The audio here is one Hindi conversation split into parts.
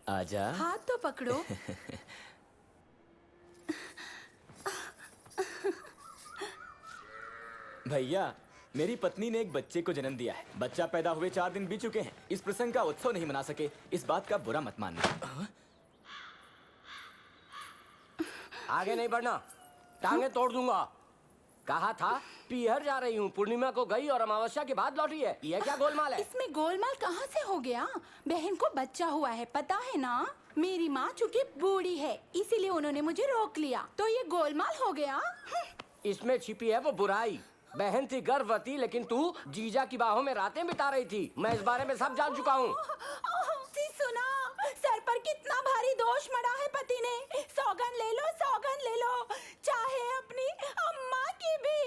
आजा। हाथ तो पकड़ो। भैया, मेरी पत्नी ने एक बच्चे को जन्म दिया है। बच्चा पैदा हुए 4 दिन बीत चुके हैं। इस प्रसंग का उत्सव नहीं मना सके। इस बात का बुरा मत मानना। आगे नहीं बढ़ना, टांगे तोड़ दूंगा। कहा था पीहर जा रही हूँ, पूर्णिमा को गई और अमावस्या के बाद लौटी है। ये क्या गोलमाल है? इसमें गोलमाल कहाँ से हो गया? बहन को बच्चा हुआ है, पता है ना? मेरी माँ चूंकि बूढ़ी है, इसीलिए उन्होंने मुझे रोक लिया, तो ये गोलमाल हो गया। इसमें छिपी है वो बुराई। बहन थी गर्भवती, लेकिन तू जीजा की बाहों में रातें बिता रही थी। मैं इस बारे में सब जान चुका हूँ। सुना, सर पर कितना भारी दोष मढ़ा है पति ने। सौगंध ले लो, सौगंध ले लो, चाहे अपनी अम्मा की भी।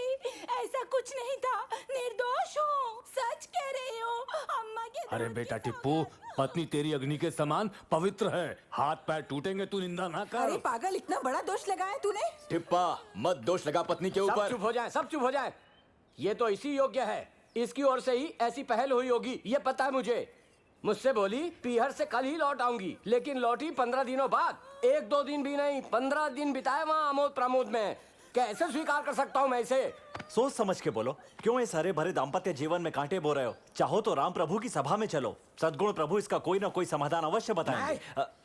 ऐसा कुछ नहीं था, निर्दोष हूँ, सच कह रही हूँ। अम्मा के अरे दूध बेटा की टिप्पू, पत्नी तेरी अग्नि के समान पवित्र है। हाथ पैर टूटेंगे, तू निंदा ना कर। अरे पागल, इतना बड़ा दोष लगाया तूने? टिप्पा, मत दोष लगा पत्नी के सब ऊपर। चुप हो जाए, सब चुप हो जाए। ये तो इसी योग्य है, इसकी ओर से ही ऐसी पहल हुई होगी, ये पता है मुझे। मुझसे बोली पीहर से कल ही लौट आऊंगी, लेकिन लौटी 15 दिनों बाद। 1-2 दिन भी नहीं, 15 दिन बिताए वहाँ आमोद प्रमोद में। कैसे स्वीकार कर सकता हूँ मैं इसे? सोच समझ के बोलो, क्यों इस हरे भरे दाम्पत्य जीवन में कांटे बो रहे हो? चाहो तो राम प्रभु की सभा में चलो, सद्गुण प्रभु इसका कोई ना कोई समाधान अवश्य बताएंगे।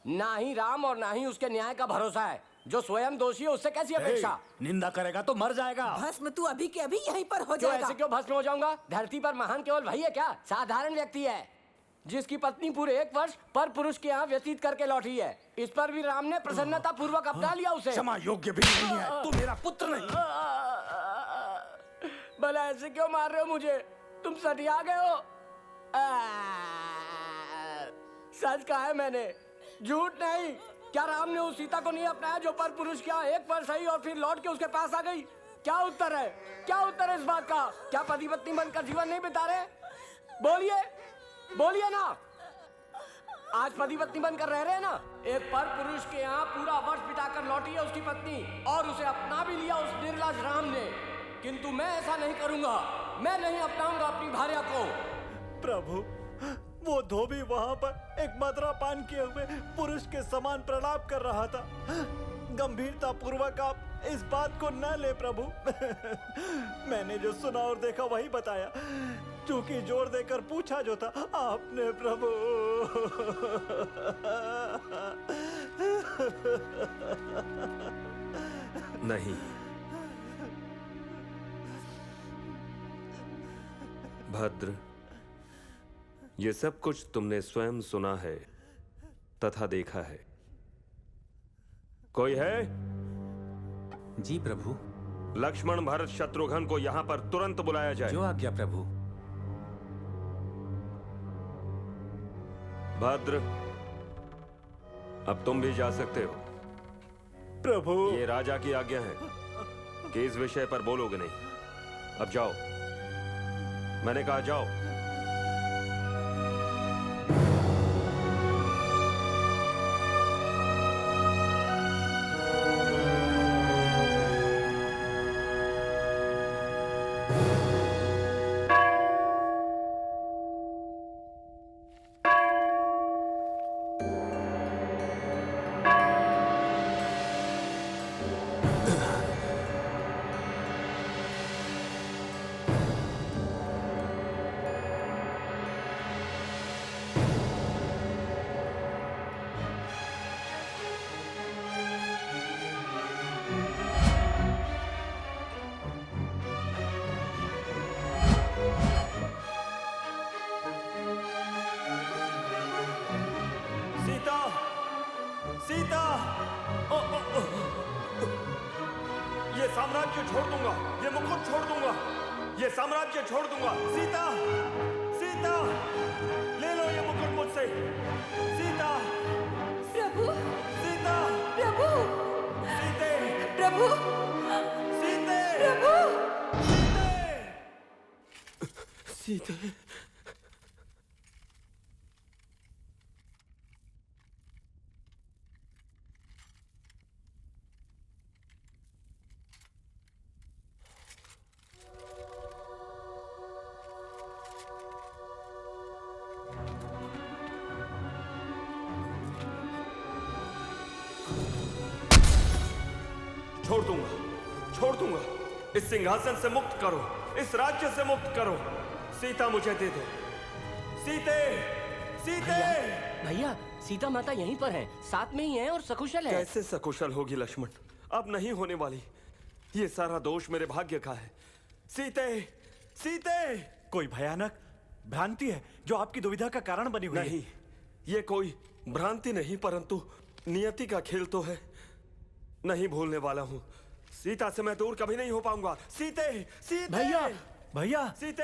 ना ही राम और ना ही उसके न्याय का भरोसा है। जो स्वयं दोषी है उससे कैसी अपेक्षा? निंदा करेगा तो मर जाएगा। भस्म तू अभी के अभी यहीं पर हो क्यों जाएगा। ऐसे क्यों भस्म हो जाऊंगा? धरती पर महान केवल वही है क्या? साधारण व्यक्ति है जिसकी पत्नी पूरे 1 वर्ष पर पुरुष के यहाँ व्यतीत करके लौटी है। इस पर भी राम ने प्रसन्नता पूर्वक अपना लिया उसे। क्षमा योग्य भी नहीं है, तू मेरा पुत्र नहीं। भला ऐसे क्यों मार रहे हो मुझे? तुम सटिया गए हो। सच कहा है मैंने, झूठ नहीं। क्या राम ने उस सीता को नहीं अपनाया जो पर पुरुष क्या 1 वर्ष सही और फिर लौट के उसके पास आ गई? क्या उत्तर है? क्या उत्तर है इस बात का? क्या पति पत्नी बनकर जीवन नहीं बिता रहे? बोलिए, बोलिए ना। आज पति पत्नी बनकर रह रहे हैं ना। एक पर पुरुष के यहाँ पूरा वर्ष बिताकर लौटी है उसकी पत्नी, और उसे अपना भी लिया उस निर्लज राम ने। किंतु मैं ऐसा नहीं करूंगा। मैं नहीं अपनाऊंगा अपनी भार्या को। प्रभु, वो धोबी वहां पर एक मदरा पान किए हुए पुरुष के समान प्रणाम कर रहा था। गंभीरता पूर्वक आप इस बात को न ले प्रभु। मैंने जो सुना और देखा वही बताया, चूंकि जोर देकर पूछा जो था आपने प्रभु। नहीं, भद्र, ये सब कुछ तुमने स्वयं सुना है तथा देखा है। कोई है? जी प्रभु। लक्ष्मण, भरत, शत्रुघ्न को यहां पर तुरंत बुलाया जाए। जो आज्ञा प्रभु। भद्र, अब तुम भी जा सकते हो। प्रभु, ये राजा की आज्ञा है कि इस विषय पर बोलोगे नहीं। अब जाओ, मैंने कहा जाओ। सीता, सीता, ये साम्राज्य छोड़ दूंगा, ये मुकुट छोड़ दूंगा, ये साम्राज्य छोड़ दूंगा। सीता, सीता, ले लो ये मुकुट मुझसे। सीता, प्रभु, सीता, प्रभु, सीते, प्रभु, सीते, प्रभु। सीते, सीते। छोड़ दूंगा। इस सिंहासन से मुक्त करो, इस राज्य से मुक्त करो। सीता मुझे दे दो। सीते, सीते। भैया सीता माता यहीं पर हैं, साथ में ही हैं और सकुशल हैं। कैसे सकुशल होगी लक्ष्मण? अब नहीं होने वाली। ये सारा दोष मेरे भाग्य का है। सीते, सीते। कोई भयानक भ्रांति है जो आपकी दुविधा का कारण बनी हुई है। नहीं, ये कोई भ्रांति नहीं, परंतु नियति का खेल तो है। नहीं भूलने वाला हूँ। सीता से मैं दूर कभी नहीं हो पाऊंगा। सीते, सीते। भैया, भैया, सीते।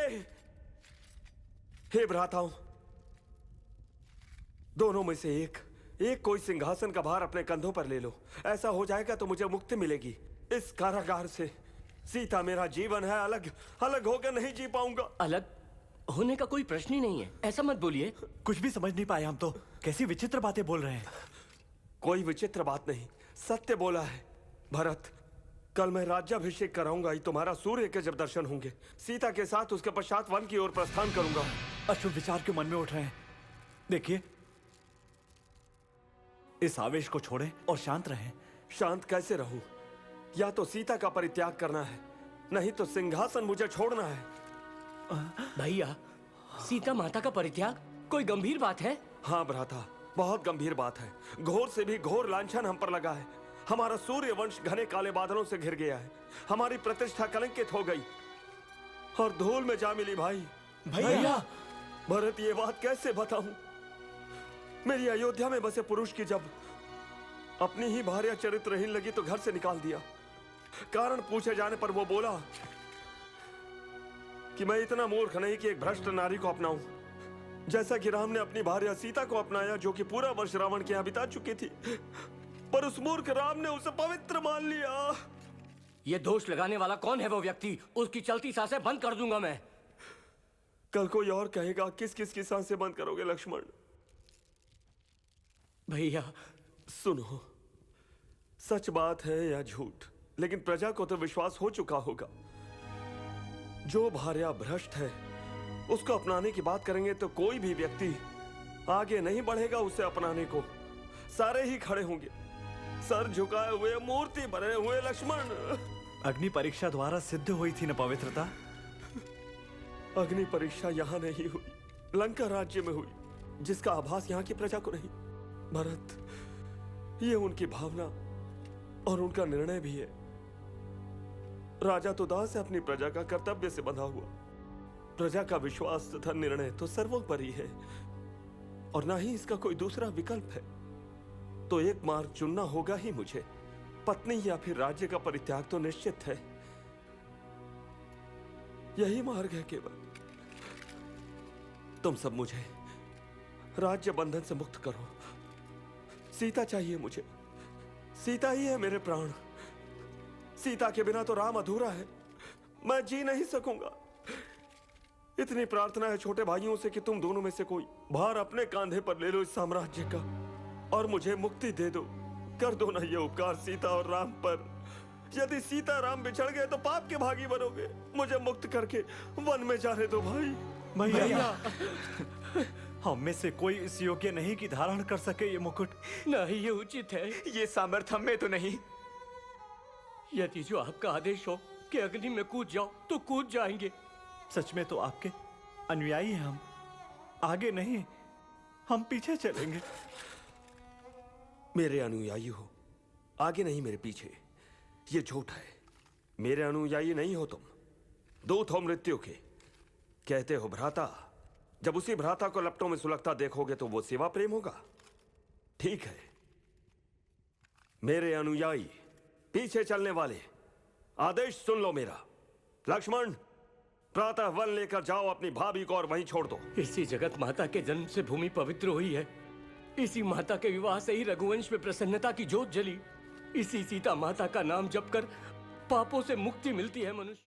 हे भ्राताओं, दोनों में से एक कोई सिंहासन का भार अपने कंधों पर ले लो। ऐसा हो जाएगा तो मुझे मुक्ति मिलेगी इस कारागार से। सीता मेरा जीवन है, अलग अलग होकर नहीं जी पाऊंगा। अलग होने का कोई प्रश्न ही नहीं है, ऐसा मत बोलिए। कुछ भी समझ नहीं पाए हम तो। कैसी विचित्र बातें बोल रहे हैं। कोई विचित्र बात नहीं, सत्य बोला है। भरत, कल मैं राज्याभिषेक कराऊंगा ही तुम्हारा सूर्य के जब दर्शन होंगे। सीता के साथ उसके पश्चात वन की ओर प्रस्थान करूंगा। अशुभ विचार क्यों मन में उठ रहे हैं? देखिए, इस आवेश को छोड़ें और शांत रहें। शांत कैसे रहूं? या तो सीता का परित्याग करना है, नहीं तो सिंहासन मुझे छोड़ना है। भैया, सीता माता का परित्याग कोई गंभीर बात है? हाँ भ्राता, बहुत गंभीर बात है। घोर से भी घोर लांछन हम पर लगा है। हमारा सूर्य वंश घने काले बादलों से घिर गया है। हमारी प्रतिष्ठा कलंकित हो गई और धूल में जा मिली। भाई, भैया, भरत, ये बात कैसे बताऊं? मेरी अयोध्या में बसे पुरुष की जब अपनी ही भार्या चरित्रहीन लगी तो घर से निकाल दिया। कारण पूछे जाने पर वो बोला कि मैं इतना मूर्ख नहीं कि एक भ्रष्ट नारी को अपनाऊं, जैसा कि राम ने अपनी भार्या सीता को अपनाया, जो कि पूरा वर्ष रावण के यहां बिता चुकी थी। पर उस मूर्ख राम ने उसे पवित्र मान लिया। ये दोष लगाने वाला कौन है वो व्यक्ति? उसकी चलती सांसें बंद कर दूंगा मैं। कल कोई और कहेगा किस किस की सांसें बंद करोगे लक्ष्मण? भैया सुनो, सच बात है या झूठ, लेकिन प्रजा को तो विश्वास हो चुका होगा। जो भार्या भ्रष्ट है उसको अपनाने की बात करेंगे तो कोई भी व्यक्ति आगे नहीं बढ़ेगा उसे अपनाने को। सारे ही खड़े होंगे, सर झुकाए हुए, मूर्ति बने हुए। लक्ष्मण, अग्नि परीक्षा द्वारा सिद्ध हुई थी न पवित्रता? अग्नि परीक्षा यहां नहीं हुई, लंका राज्य में हुई, जिसका आभास यहां की प्रजा को नहीं। भरत, ये उनकी भावना और उनका निर्णय भी है। राजा तो दास है अपनी प्रजा का कर्तव्य से बंधा हुआ। प्रजा का विश्वास तथा निर्णय तो सर्वोपरि है और ना ही इसका कोई दूसरा विकल्प है। तो एक मार्ग चुनना होगा ही मुझे। पत्नी या फिर राज्य का परित्याग तो निश्चित है। यही मार्ग है केवल। तुम सब मुझे राज्य बंधन से मुक्त करो। सीता चाहिए मुझे। सीता ही है मेरे प्राण। सीता के बिना तो राम अधूरा है। मैं जी नहीं सकूंगा। इतनी प्रार्थना है छोटे भाइयों से कि तुम दोनों में से कोई भार अपने कांधे पर ले लो इस साम्राज्य का और मुझे मुक्ति दे दो। कर दो ना ये उपकार सीता और राम पर। यदि सीता राम बिछड़ गए तो पाप के भागी बनोगे। मुझे मुक्त करके वन में जाने दो भाई। भैया, हम में से कोई इस योग्य नहीं कि धारण कर सके ये मुकुट। नहीं, ये उचित है। ये सामर्थ्य हम में तो नहीं। यदि जो आपका आदेश हो कि अग्नि में कूद जाओ तो कूद जाएंगे। सच में तो आपके अनुयायी हैं हम। आगे नहीं, हम पीछे चलेंगे। मेरे अनुयायी हो, आगे नहीं मेरे पीछे, ये झूठ है। मेरे अनुयायी नहीं हो तुम, दूत हो मृत्यु के। कहते हो भ्राता, जब उसी भ्राता को लपटों में सुलगता देखोगे तो वो सेवा प्रेम होगा। ठीक है, मेरे अनुयायी, पीछे चलने वाले, आदेश सुन लो मेरा। लक्ष्मण, प्रातः वन लेकर जाओ अपनी भाभी को और वहीं छोड़ दो। इसी जगत माता के जन्म से भूमि पवित्र हुई है। इसी माता के विवाह से ही रघुवंश में प्रसन्नता की ज्योत जली। इसी सीता माता का नाम जपकर पापों से मुक्ति मिलती है मनुष्य।